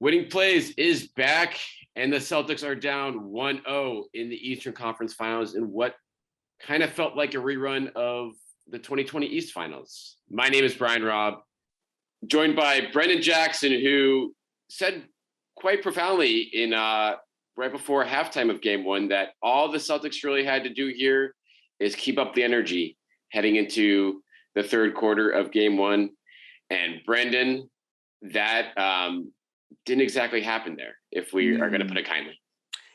Winning Plays is back, and the Celtics are down 1-0 in the Eastern Conference Finals in what kind of felt like a rerun of the 2020 East Finals. My name is Brian Robb, joined by Brendan Jackson, who said quite profoundly in right before halftime of Game 1 that all the Celtics really had to do here is keep up the energy heading into the third quarter of Game 1. And Brendan, that didn't exactly happen there, if we are going to put it kindly.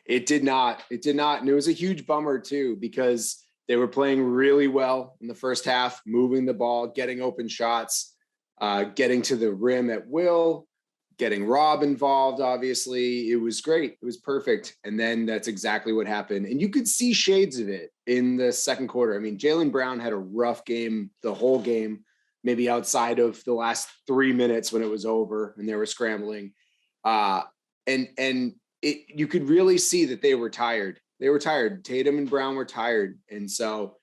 It did not. And it was a huge bummer too, because they were playing really well in the first half, moving the ball, getting open shots, getting to the rim at will, getting Robb involved. Obviously, it was great. It was perfect. And then that's exactly what happened. And you could see shades of it in the second quarter. I mean, Jalen Brown had a rough game the whole game, maybe outside of the last 3 minutes when it was over and they were scrambling. You could really see that they were tired. They were tired. Tatum and Brown were tired. And so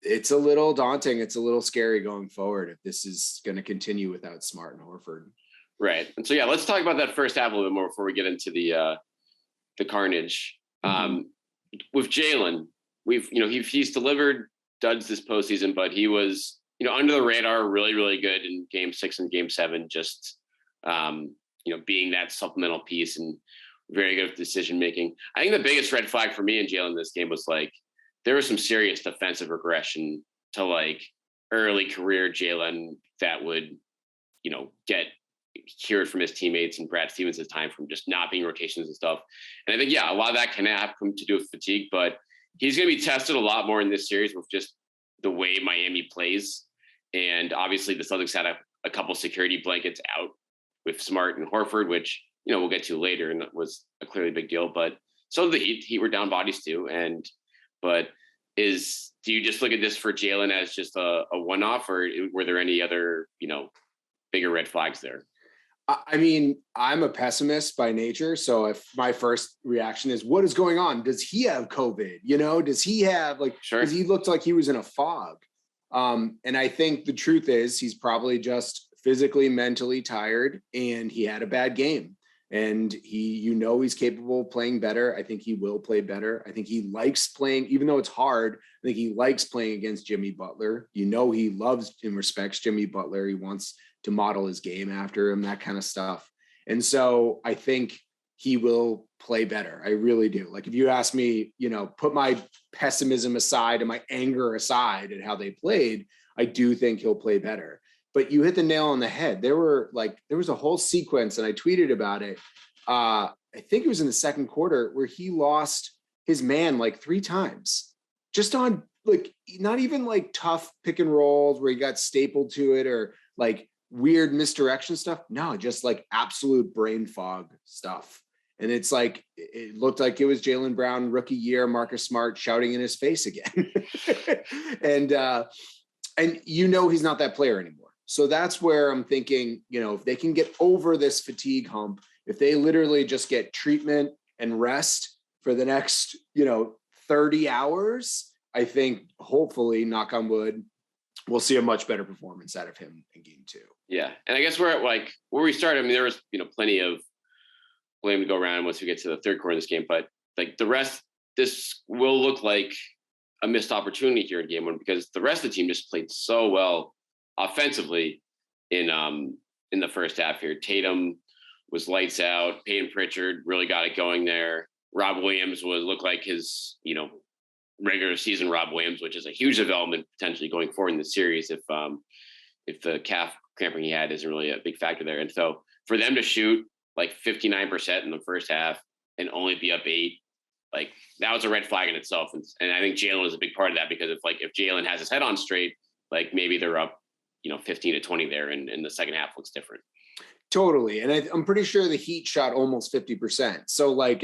it's a little daunting. It's a little scary going forward if this is going to continue without Smart and Horford. Right. And so, yeah, let's talk about that first half a little bit more before we get into the carnage. With Jalen, he's delivered duds this postseason, but he was, under the radar, really, really good in Game 6 and Game 7, just, being that supplemental piece and very good at decision making. I think the biggest red flag for me in Jalen this game was there was some serious defensive regression to early career Jalen that would, get cured from his teammates and Brad Stevens' time from just not being rotations and stuff. And I think, a lot of that can have to do with fatigue, but he's going to be tested a lot more in this series with just the way Miami plays. And obviously the Celtics had a couple security blankets out with Smart and Horford, which, we'll get to later, and that was a clearly big deal. But so the Heat were down bodies too. Do you just look at this for Jalen as just a one-off, or were there any other, bigger red flags there? I mean, I'm a pessimist by nature. So if my first reaction is, what is going on? Does he have COVID? Does he have sure. Because he looked like he was in a fog. And I think the truth is he's probably just physically, mentally tired, and he had a bad game. And he's capable of playing better. I think he will play better. I think he likes playing, even though it's hard. I think he likes playing against Jimmy Butler. He loves and respects Jimmy Butler. He wants to model his game after him, that kind of stuff. And so I think he will play better. I really do. If you ask me, put my pessimism aside and my anger aside at how they played, I do think he'll play better. But you hit the nail on the head. There was a whole sequence, and I tweeted about it. I think it was in the second quarter where he lost his man 3 times, just on not even tough pick and rolls where he got stapled to it or weird misdirection stuff. No, just absolute brain fog stuff. And it's it looked like it was Jaylen Brown rookie year, Marcus Smart shouting in his face again. and he's not that player anymore. So that's where I'm thinking, if they can get over this fatigue hump, if they literally just get treatment and rest for the next, 30 hours, I think hopefully, knock on wood, we'll see a much better performance out of him in Game 2. Yeah. And I guess we're at where we started. I mean, there was, plenty of blame to go around once we get to the third quarter of this game, but the rest, this will look like a missed opportunity here in Game 1 because the rest of the team just played so well offensively in the first half here. Tatum was lights out. Payton Pritchard really got it going there. Rob Williams looked like his, regular season Rob Williams, which is a huge development potentially going forward in the series if the calf cramping he had isn't really a big factor there. And so for them to shoot 59% in the first half and only be up 8, that was a red flag in itself. And I think Jalen was a big part of that because if Jalen has his head on straight, maybe they're up 15 to 20 there, and the second half looks different. Totally. And I'm pretty sure the Heat shot almost 50%. So the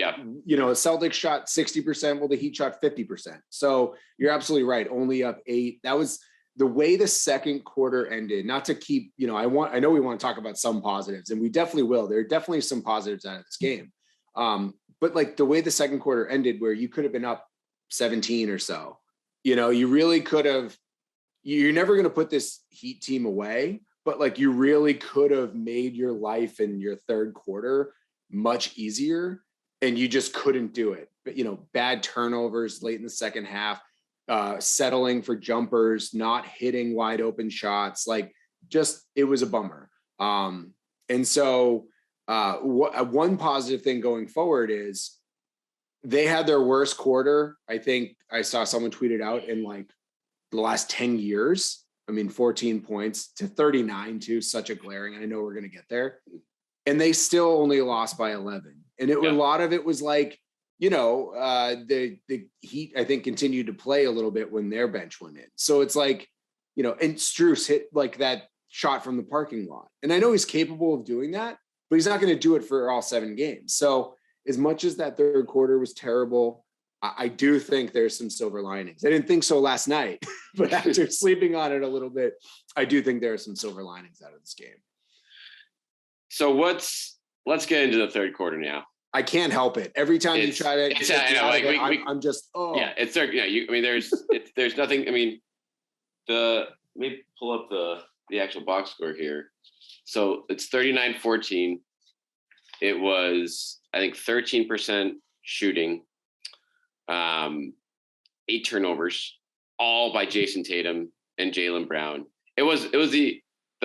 Celtics shot 60%. Well, the Heat shot 50%. So you're absolutely right. Only up 8. That was the way the second quarter ended. Not to keep, I know we want to talk about some positives, and we definitely will. There are definitely some positives out of this game. But the way the second quarter ended, where you could have been up 17 or so, you really could have. You're never going to put this Heat team away, but you really could have made your life in your third quarter much easier, and you just couldn't do it. But, bad turnovers late in the second half, settling for jumpers, not hitting wide open shots. Like, just, it was a bummer. And so one positive thing going forward is they had their worst quarter. I think I saw someone tweet it out in like the last 10 years. 14 points to 39 too, such a glaring. I know we're going to get there. And they still only lost by 11. And a lot of it was like, the Heat, I think, continued to play a little bit when their bench went in. So it's like, and Strus hit like that shot from the parking lot. And I know he's capable of doing that, but he's not going to do it for all 7 games. So as much as that third quarter was terrible, I do think there's some silver linings. I didn't think so last night, but after sleeping on it a little bit, I do think there are some silver linings out of this game. So let's get into the third quarter now. I can't help it. Every time you try to, I'm just, yeah, it's there. There's nothing. Let me pull up the actual box score here. So it's 39-14. It was, I think, 13% shooting, 8 turnovers, all by Jayson Tatum and Jaylen Brown. It was the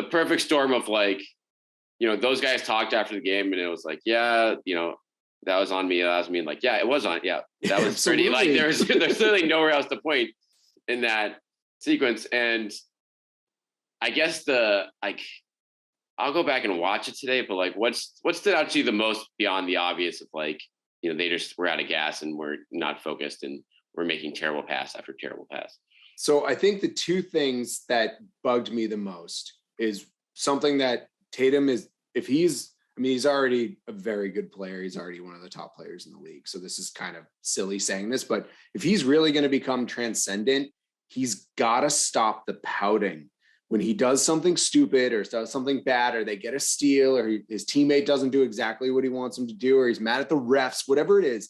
perfect storm of like, those guys talked after the game, and it was like, that was on me. That was me. And like, yeah, it was on. Yeah, that was pretty. Like, there's certainly nowhere else to point in that sequence. And I guess I'll go back and watch it today. But like, what stood out to you the most beyond the obvious of like, they just were out of gas and we're not focused and we're making terrible pass after terrible pass. So I think the two things that bugged me the most is something that Tatum is, he's already a very good player. He's already one of the top players in the league. So this is kind of silly saying this, but if he's really going to become transcendent, he's got to stop the pouting. When he does something stupid or does something bad, or they get a steal, or his teammate doesn't do exactly what he wants him to do, or he's mad at the refs, whatever it is,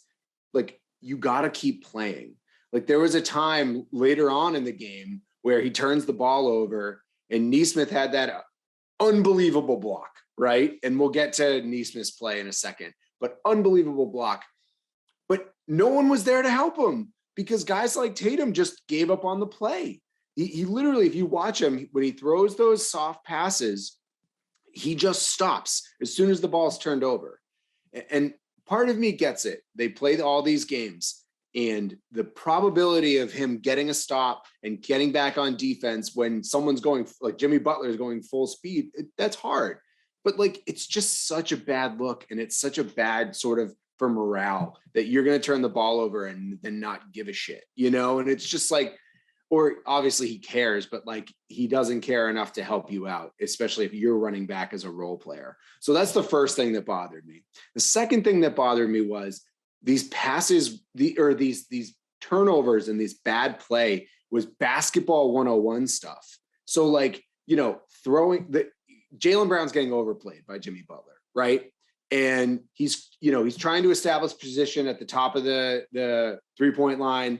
like, you got to keep playing. Like, there was a time later on in the game where he turns the ball over and Nesmith had that unbelievable block, right? And we'll get to Nesmith's play in a second, but unbelievable block. But no one was there to help him because guys like Tatum just gave up on the play. He literally, if you watch him, when he throws those soft passes, he just stops as soon as the ball's turned over. And part of me gets it. They play all these games, and the probability of him getting a stop and getting back on defense when someone's going, like Jimmy Butler is going full speed, that's hard. But like, it's just such a bad look, and it's such a bad sort of for morale that you're going to turn the ball over and then not give a shit, And it's just like, or obviously he cares, but like, he doesn't care enough to help you out, especially if you're running back as a role player. So that's the first thing that bothered me. The second thing that bothered me was these passes, these turnovers and this bad play was basketball 101 stuff. So like, throwing Jaylen Brown's getting overplayed by Jimmy Butler, right? And he's trying to establish position at the top of the 3-point line,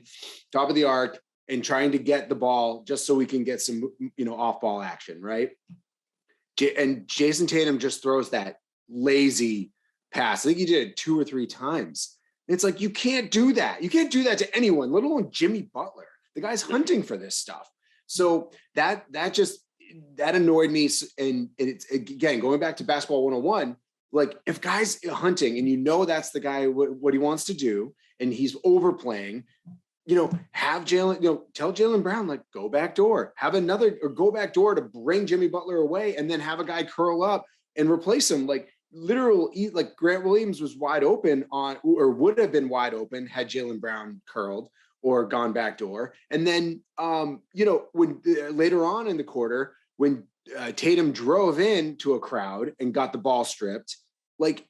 top of the arc, and trying to get the ball just so we can get some, off ball action. Right. And Jayson Tatum just throws that lazy pass. I think he did it 2 or 3 times. It's like, you can't do that. You can't do that to anyone, let alone Jimmy Butler. The guy's hunting for this stuff. So that annoyed me. And it's, again, going back to basketball 101, like, if guys hunting and that's the guy, what he wants to do, and he's overplaying, have Jalen, tell Jalen Brown, like, go back door, go back door to bring Jimmy Butler away, and then have a guy curl up and replace him. Like, like Grant Williams was wide open or would have been wide open had Jalen Brown curled or gone back door. And then, when later on in the quarter, when Tatum drove into a crowd and got the ball stripped, like,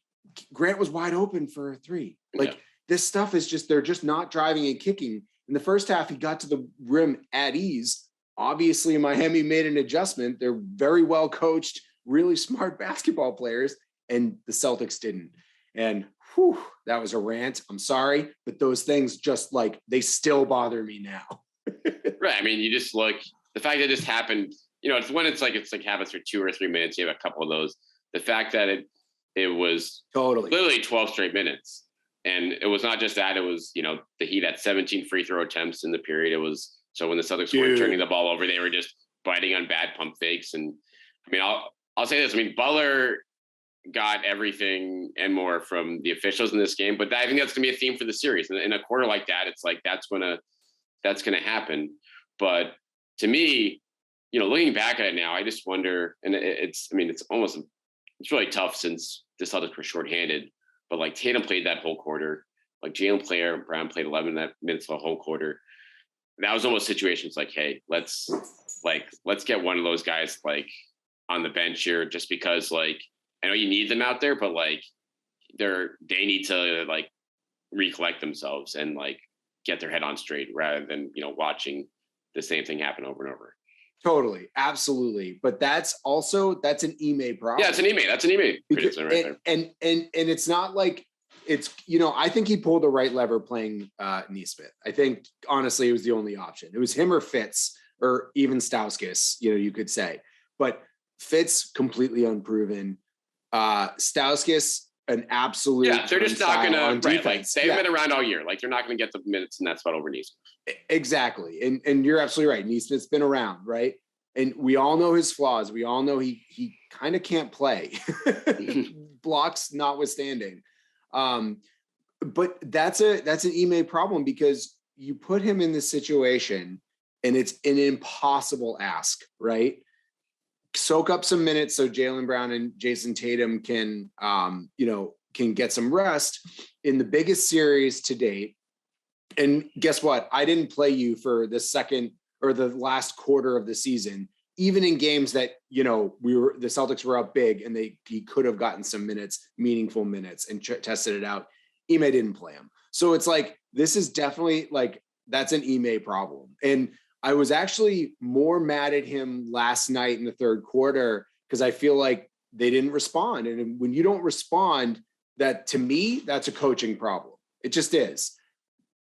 Grant was wide open for a 3. Like, this stuff is just, they're just not driving and kicking. In the first half, he got to the rim at ease. Obviously, Miami made an adjustment. They're very well coached, really smart basketball players, and the Celtics didn't. And that was a rant. I'm sorry, but those things just like, they still bother me now. Right. You just look, the fact that this happened, it's when it's like happens for 2 or 3 minutes, you have a couple of those. The fact that it was totally literally 12 straight minutes. And it was not just that, it was, you know, the Heat had 17 free throw attempts in the period. It was, so when the Celtics weren't turning the ball over, they were just biting on bad pump fakes. And I mean, I'll say this, I mean, Butler got everything and more from the officials in this game, but I think that's gonna be a theme for the series. In a quarter like that, it's like, that's gonna happen. But to me, you know, looking back at it now, I just wonder, and it's really tough since the Celtics were shorthanded, but like Tatum played that whole quarter, like Jaylen Brown played 11 minutes the whole quarter. That was almost situations like, hey, let's get one of those guys like on the bench here, just because like I know you need them out there, but like they need to like recollect themselves and like get their head on straight rather than, you know, watching the same thing happen over and over. Totally, absolutely. But that's an Ime problem. Yeah, it's an Ime. That's an Ime criticism right there. And it's not like it's, you know, I think he pulled the right lever playing Nesmith. I think honestly it was the only option. It was him or Fitz or even Stauskas, you know, you could say. But Fitz completely unproven. Stauskas an absolute they're just not gonna right, like they've been around all year. Like they're not gonna get the minutes in that spot over Nesmith. Exactly. And you're absolutely right. Nesmith's been around, right? And we all know his flaws. We all know he kind of can't play. Blocks notwithstanding. But that's an Ime problem because you put him in this situation and it's an impossible ask, right? Soak up some minutes so Jaylen Brown and Jayson Tatum can get some rest in the biggest series to date. And guess what? I didn't play you for the second or the last quarter of the season, even in games that, you know, the Celtics were up big and he could have gotten some minutes, meaningful minutes, and tested it out. Ime didn't play him. So it's like, this is definitely like, that's an Ime problem. And I was actually more mad at him last night in the third quarter because I feel like they didn't respond. And when you don't respond, that to me, that's a coaching problem. It just is.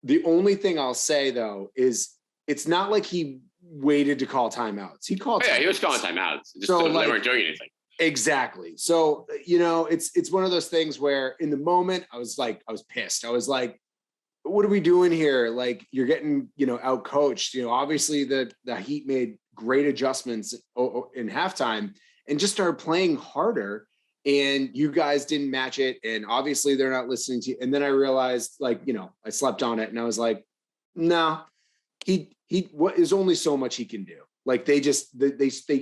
The only thing I'll say though is it's not like he waited to call timeouts. He called. He was calling timeouts. Just so they weren't doing anything. Exactly. So, you know, it's one of those things where in the moment I was pissed. I was like, what are we doing here? Like you're getting, you know, out coached. You know, obviously the Heat made great adjustments in halftime and just started playing harder. And you guys didn't match it. And obviously they're not listening to you. And then I realized, like, you know, I slept on it and I was like, no, what is only so much he can do. Like they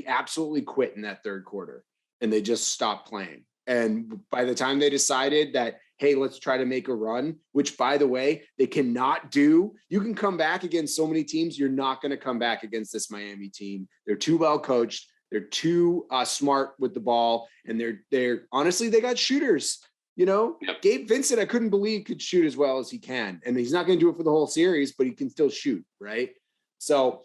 absolutely quit in that third quarter and they just stopped playing. And by the time they decided that, hey, let's try to make a run, which by the way, they cannot do. You can come back against so many teams. You're not going to come back against this Miami team. They're too well coached. They're too smart with the ball, and they're honestly, they got shooters. You know, yep. Gabe Vincent, I couldn't believe could shoot as well as he can, and he's not going to do it for the whole series, but he can still shoot, right? So,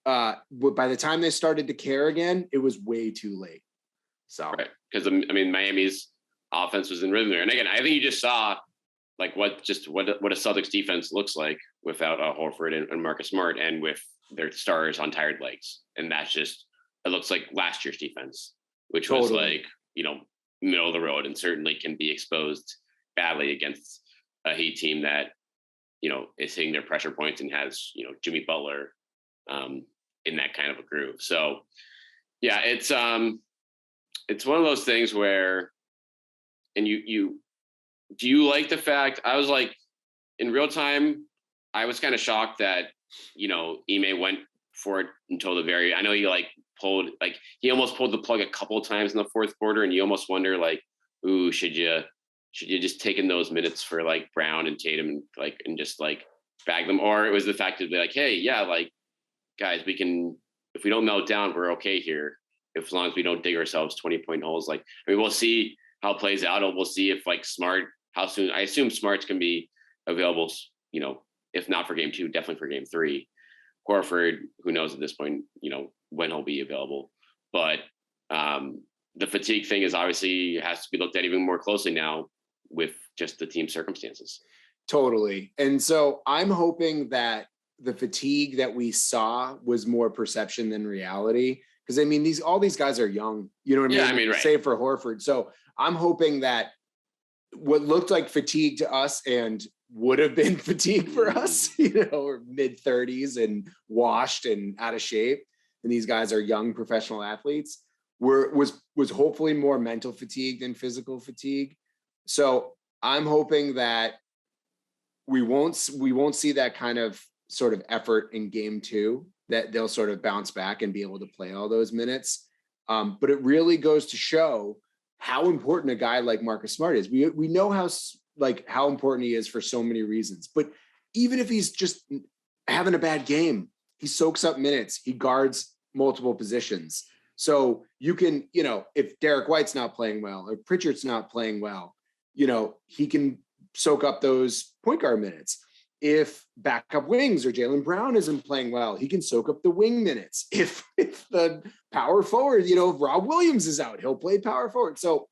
but by the time they started to care again, it was way too late. So, right, because I mean, Miami's offense was in rhythm there, and again, I think you just saw like what a Celtics defense looks like without Horford and Marcus Smart, and with their stars on tired legs, and that's just. It looks like last year's defense, which was like, you know, middle of the road and certainly can be exposed badly against a Heat team that, you know, is hitting their pressure points and has, you know, Jimmy Butler in that kind of a groove. So, yeah, it's one of those things where, and do you like the fact, I was like, in real time, I was kind of shocked that, you know, Ime went for it until the very, I know he he almost pulled the plug a couple of times in the fourth quarter, and you almost wonder like, ooh, should you just take in those minutes for like Brown and Tatum and just like bag them? Or it was the fact to be like, hey, yeah, like guys, we can, if we don't melt down, we're okay here. As long as we don't dig ourselves 20-point holes. Like, I mean, we'll see how it plays out. We'll see if like Smart, how soon, I assume Smart's can be available, you know, if not for game 2, definitely for game 3. Horford, who knows at this point, you know, when he'll be available. But the fatigue thing is obviously has to be looked at even more closely now with just the team circumstances. Totally. And so I'm hoping that the fatigue that we saw was more perception than reality. Because I mean, all these guys are young, you know what I mean? Yeah, I mean, right. Save for Horford. So I'm hoping that what looked like fatigue to us and would have been fatigue for us, or mid 30s and washed and out of shape. And these guys are young professional athletes, was hopefully more mental fatigue than physical fatigue. So I'm hoping that we won't see that kind of sort of effort in game 2, that they'll sort of bounce back and be able to play all those minutes. But it really goes to show how important a guy like Marcus Smart is. We know how important he is for so many reasons, but even if he's just having a bad game, he soaks up minutes, he guards multiple positions. So you can, if Derek White's not playing well, or Pritchard's not playing well, he can soak up those point guard minutes. If backup wings or Jaylen Brown isn't playing well, he can soak up the wing minutes. If the power forward, if Rob Williams is out, he'll play power forward. So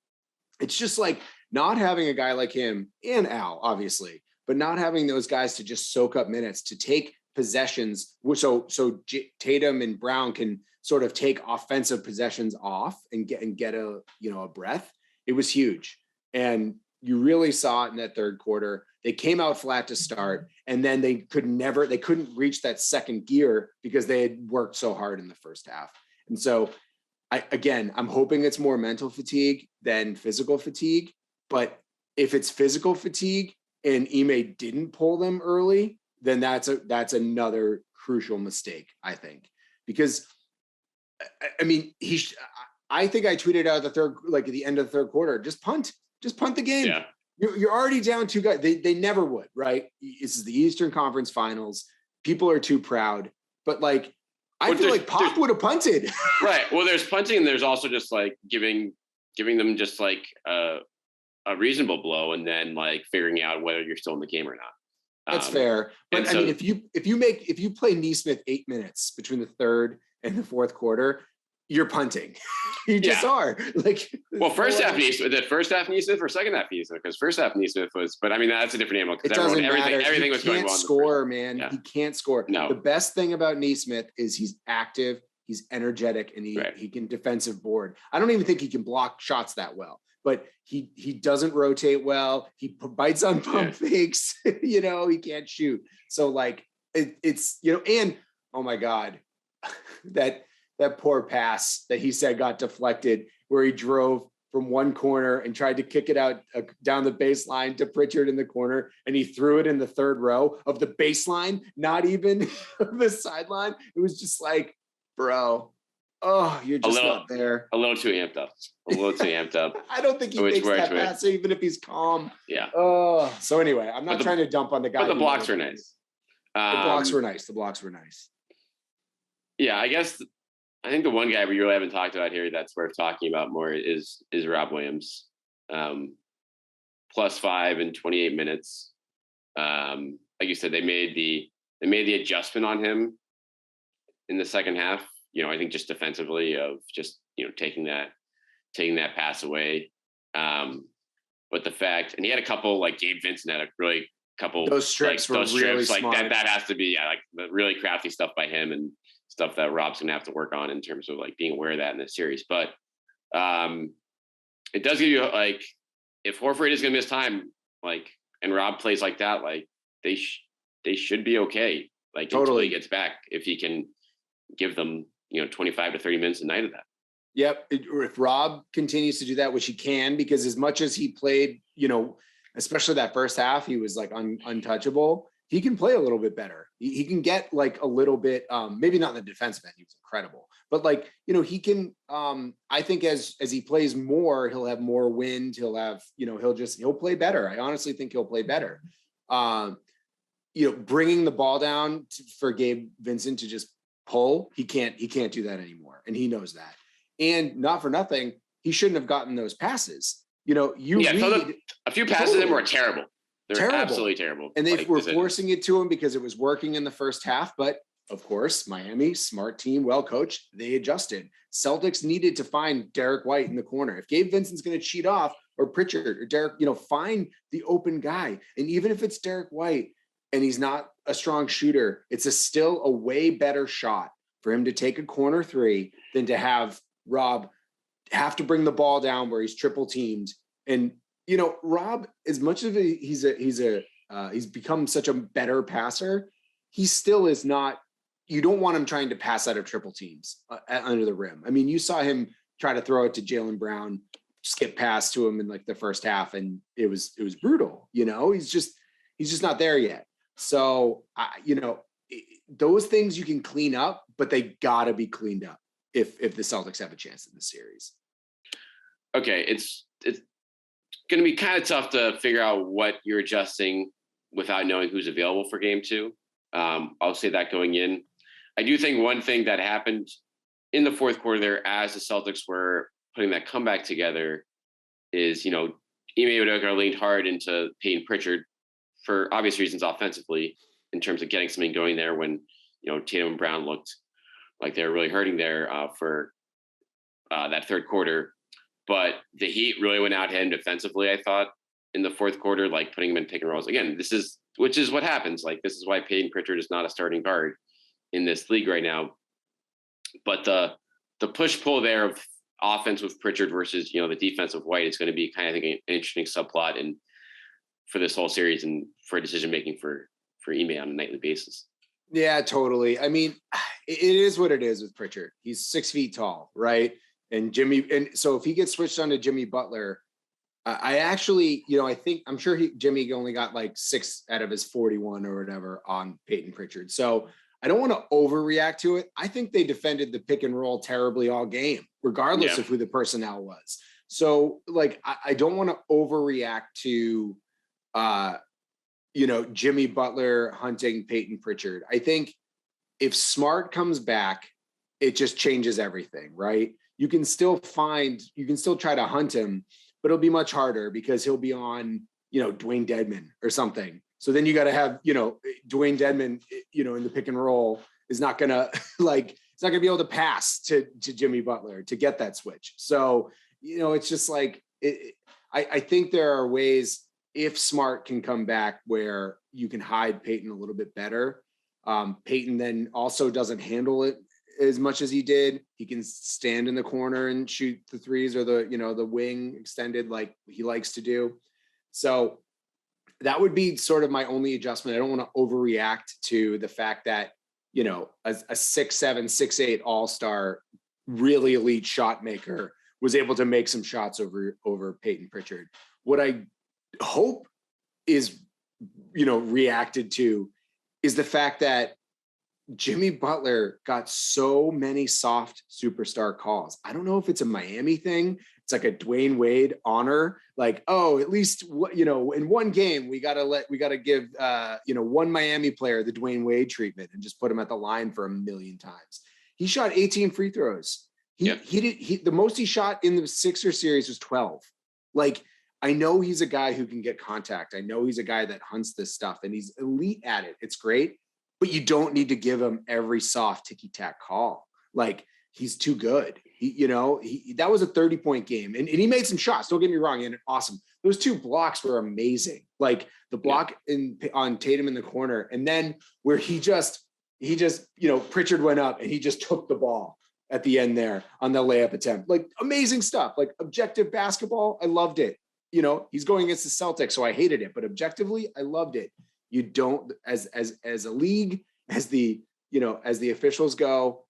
it's just like not having a guy like him and Al, obviously, but not having those guys to just soak up minutes, to take possessions. So Tatum and Brown can sort of take offensive possessions off and get a breath. It was huge. And you really saw it in that third quarter. They came out flat to start, and then they couldn't reach that second gear because they had worked so hard in the first half. And so I'm hoping it's more mental fatigue than physical fatigue. But if it's physical fatigue and Ime didn't pull them early, then that's another crucial mistake, I think, because I think I tweeted out at the end of the third quarter, just punt the game. Yeah. You're already down 2 guys. They never would, right? This is the Eastern Conference Finals. People are too proud, but I feel like Pop would have punted. Right. Well, there's punting, and there's also just giving them just a reasonable blow, and then figuring out whether you're still in the game or not. That's fair. But if you play Nesmith 8 minutes between the third and the fourth quarter, you're punting. You just are. First half Nesmith, the first half Nesmith or second half Nesmith? Because first half Nesmith was, but that's a different animal. It doesn't matter. Everything was going on. He can't score, man. Yeah. He can't score. No. The best thing about Nesmith is he's active, he's energetic, and he can defensive board. I don't even think he can block shots that well, but he doesn't rotate well. He bites on pump fakes. He can't shoot. So it's and oh my God, that poor pass that he said got deflected, where he drove from one corner and tried to kick it out down the baseline to Pritchard in the corner, and he threw it in the third row of the baseline, not even the sideline. It was just bro, you're just not there. A little too amped up. I don't think he makes that pass, even if he's calm. Yeah. So anyway, I'm not trying to dump on the guy. But the blocks were nice. The blocks were nice. Yeah, I think the one guy we really haven't talked about here that's worth talking about more is Rob Williams. +5 in 28 minutes. Like you said, they made the adjustment on him in the second half. I think just defensively of just taking that pass away. But the fact, and he had a couple, Gabe Vincent had a really couple those strips were really smart. that has to be the really crafty stuff by him, and stuff that Rob's gonna have to work on in terms of being aware of that in this series. But it does give you if Horford is gonna miss time, and Rob plays like that, they should be okay. Until he gets back, if he can give them 25 to 30 minutes a night of that. Yep. If Rob continues to do that, which he can, because as much as he played, especially that first half, he was untouchable. He can play a little bit better. He can get a little bit, maybe not in the defensive end. He was incredible, but he can, I think as he plays more, he'll have more wind. He'll have, he'll play better. I honestly think he'll play better. Bringing the ball down for Gabe Vincent to just pull, he can't do that anymore. And he knows that. And not for nothing, he shouldn't have gotten those passes. A few passes of them were terrible. They're absolutely terrible. And they were forcing it to him because it was working in the first half. But of course, Miami, smart team, well coached, they adjusted. Celtics needed to find Derek White in the corner. If Gabe Vincent's going to cheat off, or Pritchard or Derek, find the open guy. And even if it's Derek White and he's not a strong shooter, it's still a way better shot for him to take a corner three than to have Rob have to bring the ball down where he's triple teamed. And, Robb, as much as he's become such a better passer, he still is not, you don't want him trying to pass out of triple teams under the rim. I mean, you saw him try to throw it to Jaylen Brown, skip past to him in like the first half, and it was brutal. He's just not there yet. So, those things you can clean up, but they gotta be cleaned up if the Celtics have a chance in this series. Okay, it's going to be kind of tough to figure out what you're adjusting without knowing who's available for game 2. I'll say that going in. I do think one thing that happened in the fourth quarter there, as the Celtics were putting that comeback together, is, Ime Udoka leaned hard into Payton Pritchard for obvious reasons offensively, in terms of getting something going there when, Tatum and Brown looked like they were really hurting there for that third quarter. But the Heat really went out him defensively, I thought, in the fourth quarter, like putting him in pick and rolls. Again, which is what happens. Like, this is why Payton Pritchard is not a starting guard in this league right now. But the push-pull there of offense with Pritchard versus, the defense of White is going to be kind of, I think, an interesting subplot and for this whole series and for decision-making for Ime on a nightly basis. Yeah, totally. I mean, it is what it is with Pritchard. He's 6 feet tall, right? And so if he gets switched on to Jimmy Butler, I actually, I'm sure Jimmy only got like 6 out of his 41 or whatever on Payton Pritchard. So I don't want to overreact to it. I think they defended the pick and roll terribly all game, regardless of who the personnel was. So like, I don't want to overreact to, Jimmy Butler hunting Payton Pritchard. I think if Smart comes back, it just changes everything, right? You can still try to hunt him, but it'll be much harder because he'll be on, Dwayne Dedman or something. So then you got to have, Dwayne Dedman, in the pick and roll is not going to it's not gonna be able to pass to Jimmy Butler to get that switch. So, it's just like, I think there are ways if Smart can come back where you can hide Payton a little bit better. Payton then also doesn't handle it as much as he did. He can stand in the corner and shoot the threes or the wing extended like he likes to do. So that would be sort of my only adjustment. I don't want to overreact to the fact that, a 6'7", 6'8" all-star, really elite shot maker was able to make some shots over Payton Pritchard. What I hope is, reacted to is the fact that Jimmy Butler got so many soft superstar calls. I don't know if it's a Miami thing. It's like a Dwayne Wade honor. Like, oh, at least, in one game, we got to give, one Miami player the Dwayne Wade treatment and just put him at the line for 1 million times. He shot 18 free throws. The most he shot in the Sixers series was 12. Like, I know he's a guy who can get contact. I know he's a guy that hunts this stuff and he's elite at it. It's great. But you don't need to give him every soft ticky-tack call. Like, he's too good. That was a 30-point game. And he made some shots. Don't get me wrong. And awesome. Those 2 blocks were amazing. Like, the block on Tatum in the corner. And then where he just, Pritchard went up and he just took the ball at the end there on the layup attempt. Like, amazing stuff. Like, objective basketball. I loved it. He's going against the Celtics, so I hated it. But objectively, I loved it. You don't, as a league, as the officials go,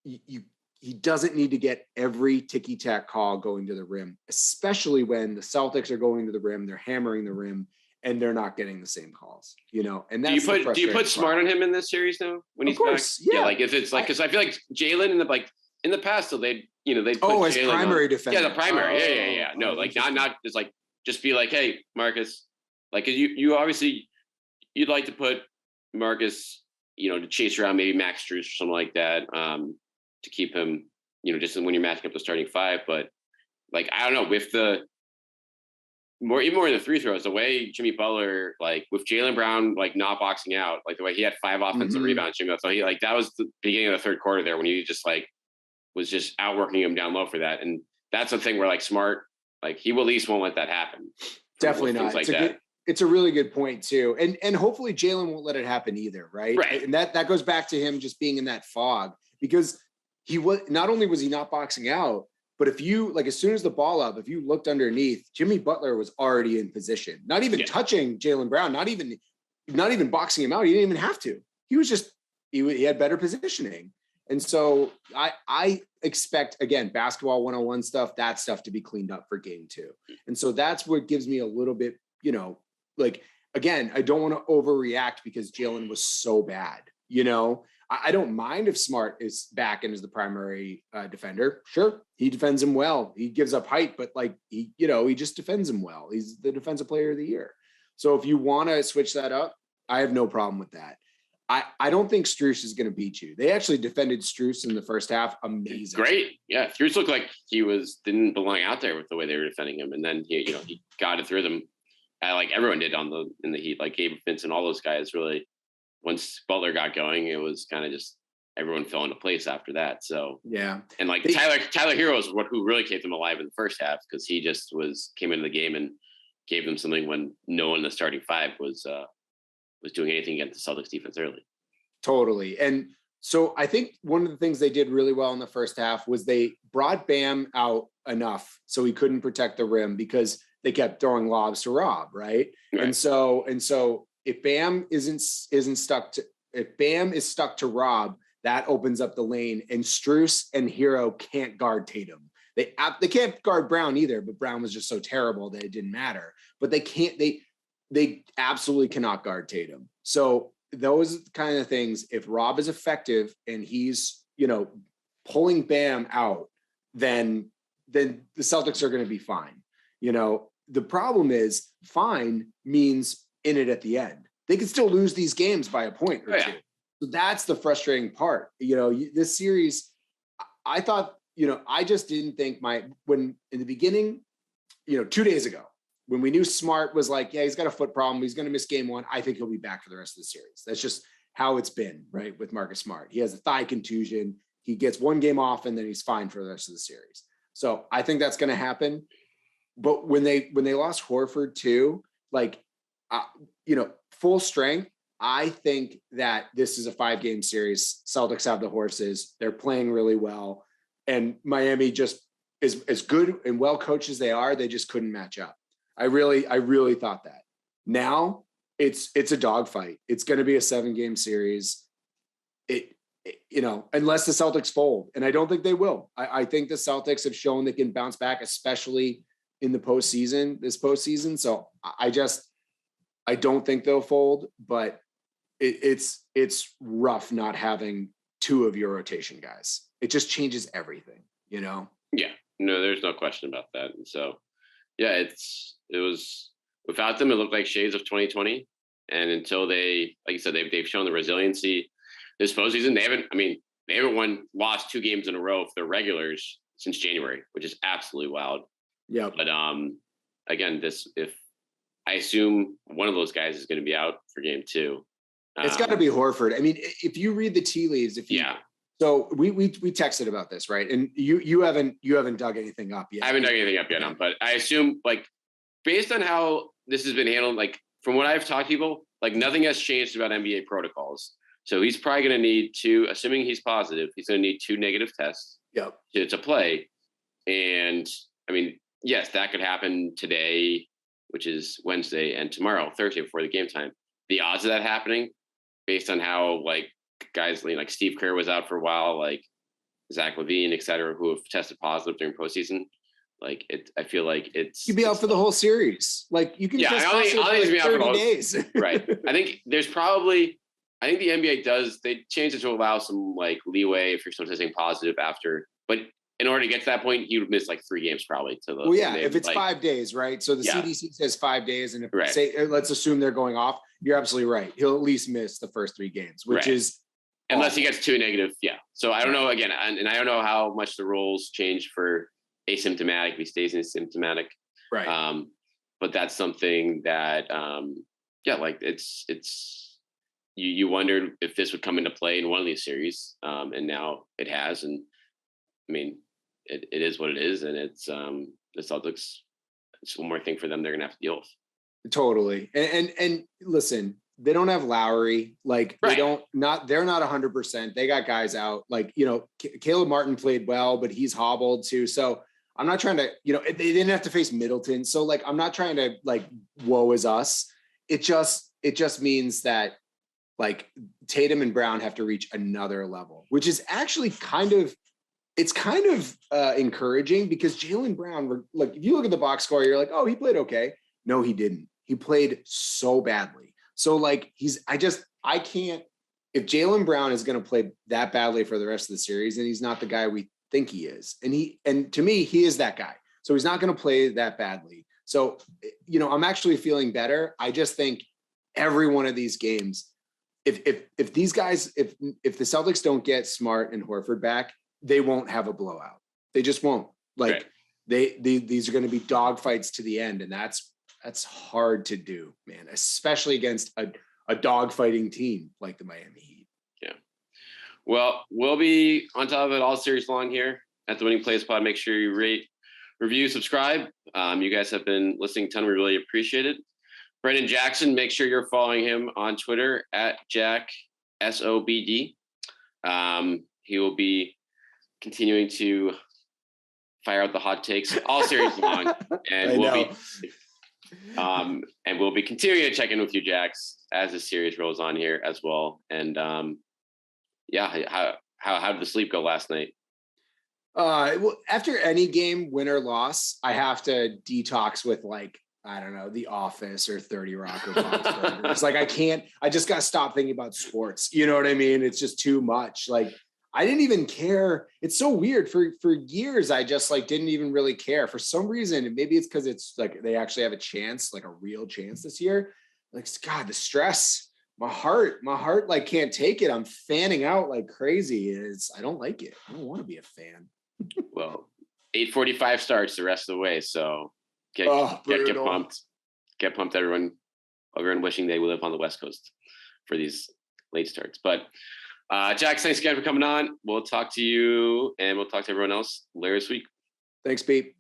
he doesn't need to get every ticky-tack call going to the rim, especially when the Celtics are going to the rim, they're hammering the rim, and they're not getting the same calls. And that's do you put Smart on him in this series now when he's back? Yeah, like if it's like, because I feel like Jaylen in the past, so they'd put as Jaylen primary defender. Yeah, the primary. Yeah. No, like not just like, just be like, hey, Marcus, like you obviously. You'd like to put Marcus, to chase around maybe Max Strus or something like that, to keep him, just when you're matching up the starting 5. But like, I don't know, with even more in the free throws, the way Jimmy Butler, like with Jalen Brown, like not boxing out, like the way he had 5 offensive rebounds, so he that was the beginning of the third quarter there when he just like was just outworking him down low for that. And that's the thing where like Smart, like he at least won't let that happen. Definitely not. Like that. It's a really good point too. And hopefully Jalen won't let it happen either. Right. And that goes back to him just being in that fog, because he was, not only was he not boxing out, But if you like, as soon as the ball up, if you looked underneath, Jimmy Butler was already in position, not even touching Jaylen Brown, not even boxing him out. He didn't even have to. He was just, he had better positioning. And so I expect, again, basketball 101 stuff, that stuff to be cleaned up for game 2. And so that's what gives me a little bit, like, again, I don't want to overreact because Jaylen was so bad. I don't mind if Smart is back and is the primary defender. Sure, he defends him well. He gives up height, but he just defends him well. He's the defensive player of the year. So if you want to switch that up, I have no problem with that. I don't think Strus is going to beat you. They actually defended Strus in the first half. Amazing. Great. Yeah. Strus looked like he didn't belong out there with the way they were defending him. And then he got it through them. Like everyone did in the Heat, like Gabe Vincent, all those guys really, once Butler got going, it was kind of just everyone fell into place after that. So, yeah. And like Tyler Hero is who really kept them alive in the first half, because he just came into the game and gave them something when no one in the starting five was doing anything against the Celtics defense early. Totally. And so I think one of the things they did really well in the first half was they brought Bam out enough so he couldn't protect the rim, because they kept throwing lobs to Robb, right? And so if Bam if Bam is stuck to Robb, that opens up the lane, and Strus and Hero can't guard Tatum. They can't guard Brown either, but Brown was just so terrible that it didn't matter. But they absolutely cannot guard Tatum. So those kind of things, if Robb is effective and he's, pulling Bam out, then the Celtics are going to be fine. The problem is fine means in it at the end. They could still lose these games by a point or two. So that's the frustrating part. This series, I thought, I just didn't think when in the beginning, 2 days ago, when we knew Smart was like, yeah, he's got a foot problem, he's going to miss game 1, I think he'll be back for the rest of the series. That's just how it's been, right, with Marcus Smart. He has a thigh contusion. He gets 1 game off, and then he's fine for the rest of the series. So I think that's going to happen. But when they lost Horford too, full strength, I think that this is a 5-game series. Celtics have the horses. They're playing really well. And Miami just is as good and well coached as they are. They just couldn't match up. I really thought that. Now it's a dogfight. It's going to be a 7-game series. Unless the Celtics fold. And I don't think they will. I think the Celtics have shown they can bounce back, especially in the this postseason. So I don't think they'll fold, but it's rough not having 2 of your rotation guys. It just changes everything, Yeah, no, there's no question about that. And so, yeah, it was without them, it looked like shades of 2020. And until they, like you said, they've shown the resiliency this postseason. They haven't lost 2 games in a row for their regulars since January, which is absolutely wild. Yeah. But again, if I assume one of those guys is going to be out for game 2. It's got to be Horford. I mean, if you read the tea leaves, so we texted about this, right? And you haven't dug anything up yet. I haven't dug anything up yet, but I assume, based on how this has been handled, from what I've talked to people, nothing has changed about NBA protocols. So he's probably going to need 2, assuming he's positive, he's going to need 2 negative tests to play. And yes, that could happen today, which is Wednesday, and tomorrow, Thursday, before the game time. The odds of that happening, based on how guys like Steve Kerr was out for a while, Zach LaVine, et cetera, who have tested positive during postseason, I feel like you'd be out for the whole series. You can test positive for 30 days. Right. I think the NBA they changed it to allow some leeway if you're still testing positive after, but in order to get to that point, he would miss 3 games probably to the. Well, yeah, if it's 5 days, right? So the CDC says 5 days, and if let's assume they're going off, you're absolutely right. He'll at least miss the first 3 games, which is unless he gets 2 negative. Yeah. So I don't know again, and I don't know how much the rules change for asymptomatic. If he stays asymptomatic, right? But that's something that, it's you wondered if this would come into play in one of these series, and now it has, and it is what it is, and it's the Celtics. It's one more thing for them they're gonna have to deal with. Totally. And listen, they don't have Lowry. They're not 100%. They got guys out. Caleb Martin played well, but he's hobbled too. So I'm not trying to, they didn't have to face Middleton. So like, I'm not trying to like, woe is us. It just means that like Tatum and Brown have to reach another level, which is actually kind of encouraging because Jaylen Brown, like if you look at the box score, you're like, oh, he played okay. No, he didn't. He played so badly. So like I can't, if Jaylen Brown is going to play that badly for the rest of the series, and he's not the guy we think he is. And to me, he is that guy. So he's not going to play that badly. So, I'm actually feeling better. I just think every one of these games, if these guys, if the Celtics don't get Smart and Horford back, they won't have a blowout. They just won't. Like these are going to be dogfights to the end. And that's hard to do, man, especially against a dogfighting team like the Miami Heat. Yeah. Well, we'll be on top of it all series long here at the Winning Plays Pod. Make sure you rate, review, subscribe. You guys have been listening a ton. We really appreciate it. Brendan Jackson, make sure you're following him on Twitter at JackSOBD. He will be continuing to fire out the hot takes all series long, and we'll be continuing to check in with you, Jax, as the series rolls on here as well. And how did the sleep go last night? Well, after any game, win or loss, I have to detox with like, I don't know, The Office or 30 Rock or Bob's Burgers. Like I just got to stop thinking about sports. You know what I mean? It's just too much. Like I didn't even care. It's so weird. For years, I just like didn't even really care. For some reason, maybe it's because it's like they actually have a chance, like a real chance this year. Like, God, the stress, my heart like can't take it. I'm fanning out like crazy. I don't like it. I don't want to be a fan. Well, 8:45 starts the rest of the way. So get pumped. Get pumped, everyone wishing they would live on the West Coast for these late starts. But Jax, thanks again for coming on. We'll talk to you and we'll talk to everyone else later this week. Thanks, Pete.